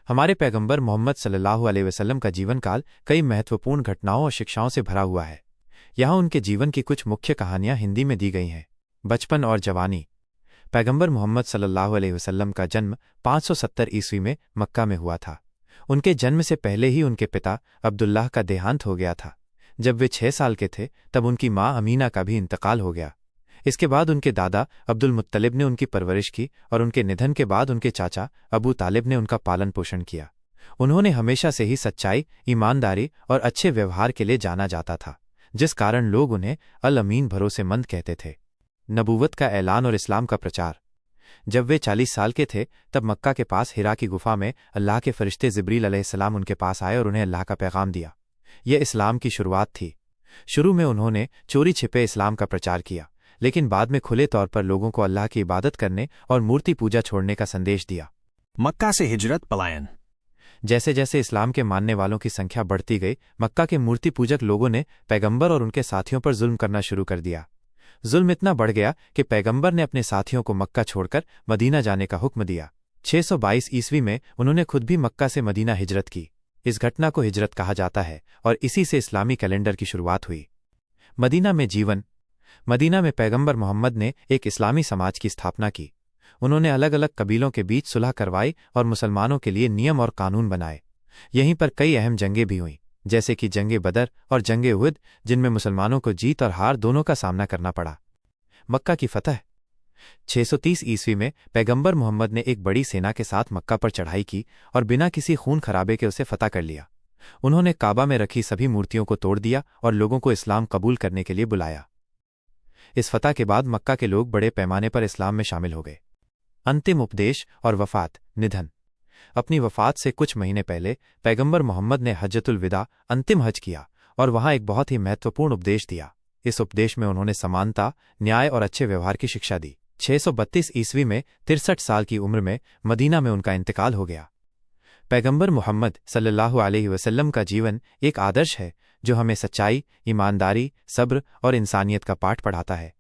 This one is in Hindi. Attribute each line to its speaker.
Speaker 1: हमारे पैगंबर मोहम्मद सल्लल्लाहु अलैहि वसल्लम का जीवन काल कई महत्वपूर्ण घटनाओं और शिक्षाओं से भरा हुआ है। यहाँ उनके जीवन की कुछ मुख्य कहानियाँ हिंदी में दी गई हैं। बचपन और जवानी। पैगंबर मोहम्मद सल्लल्लाहु अलैहि वसल्लम का जन्म 570 ईस्वी में मक्का में हुआ था। उनके जन्म से पहले ही उनके पिता अब्दुल्लाह का देहांत हो गया था। जब वे 6 साल के थे तब उनकी माँ अमीना का भी इंतकाल हो गया। इसके बाद उनके दादा अब्दुल मुत्तलिब ने उनकी परवरिश की और उनके निधन के बाद उनके चाचा अबू तालिब ने उनका पालन पोषण किया। उन्होंने हमेशा से ही सच्चाई, ईमानदारी और अच्छे व्यवहार के लिए जाना जाता था, जिस कारण लोग उन्हें अल अमीन भरोसेमंद कहते थे। नबूवत का ऐलान और इस्लाम का प्रचार। जब वे 40 साल के थे तब मक्का के पास हिरा की गुफा में अल्लाह के फरिश्ते जिब्रील अलैहिस्सलाम उनके पास आए और उन्हें अल्लाह का पैगाम दिया। यह इस्लाम की शुरुआत थी। शुरू में उन्होंने चोरी छिपे इस्लाम का प्रचार किया, लेकिन बाद में खुले तौर पर लोगों को अल्लाह की इबादत करने और मूर्ति पूजा छोड़ने का संदेश दिया।
Speaker 2: मक्का से हिजरत पलायन।
Speaker 1: जैसे जैसे इस्लाम के मानने वालों की संख्या बढ़ती गई, मक्का के मूर्ति पूजक लोगों ने पैगंबर और उनके साथियों पर जुल्म करना शुरू कर दिया। जुल्म इतना बढ़ गया कि पैगंबर ने अपने साथियों को मक्का छोड़कर मदीना जाने का हुक्म दिया। 622 ईस्वी में उन्होंने खुद भी मक्का से मदीना हिजरत की। इस घटना को हिजरत कहा जाता है और इसी से इस्लामी कैलेंडर की शुरुआत हुई। मदीना में जीवन। मदीना में पैगंबर मोहम्मद ने एक इस्लामी समाज की स्थापना की। उन्होंने अलग अलग कबीलों के बीच सुलह करवाई और मुसलमानों के लिए नियम और कानून बनाए। यहीं पर कई अहम जंगें भी हुईं, जैसे कि जंगे बदर और जंगे उहद, जिनमें मुसलमानों को जीत और हार दोनों का सामना करना पड़ा। मक्का की फतह। 630 ईस्वी में पैगंबर मोहम्मद ने एक बड़ी सेना के साथ मक्का पर चढ़ाई की और बिना किसी खून खराबे के उसे फतह कर लिया। उन्होंने काबा में रखी सभी मूर्तियों को तोड़ दिया और लोगों को इस्लाम कबूल करने के लिए बुलाया। इस फतह के बाद मक्का के लोग बड़े पैमाने पर इस्लाम में शामिल हो गए। अंतिम उपदेश और वफात, निधन। अपनी वफात से कुछ महीने पहले पैगंबर मोहम्मद ने हज्जतुल विदा, अंतिम हज किया और वहां एक बहुत ही महत्वपूर्ण उपदेश दिया। इस उपदेश में उन्होंने समानता, न्याय और अच्छे व्यवहार की शिक्षा दी। 632 ईस्वी में 63 साल की उम्र में मदीना में उनका इंतकाल हो गया। पैगंबर मोहम्मद सल्लल्लाहु अलैहि वसल्लम का जीवन एक आदर्श है जो हमें सच्चाई, ईमानदारी, सब्र और इंसानियत का पाठ पढ़ाता है।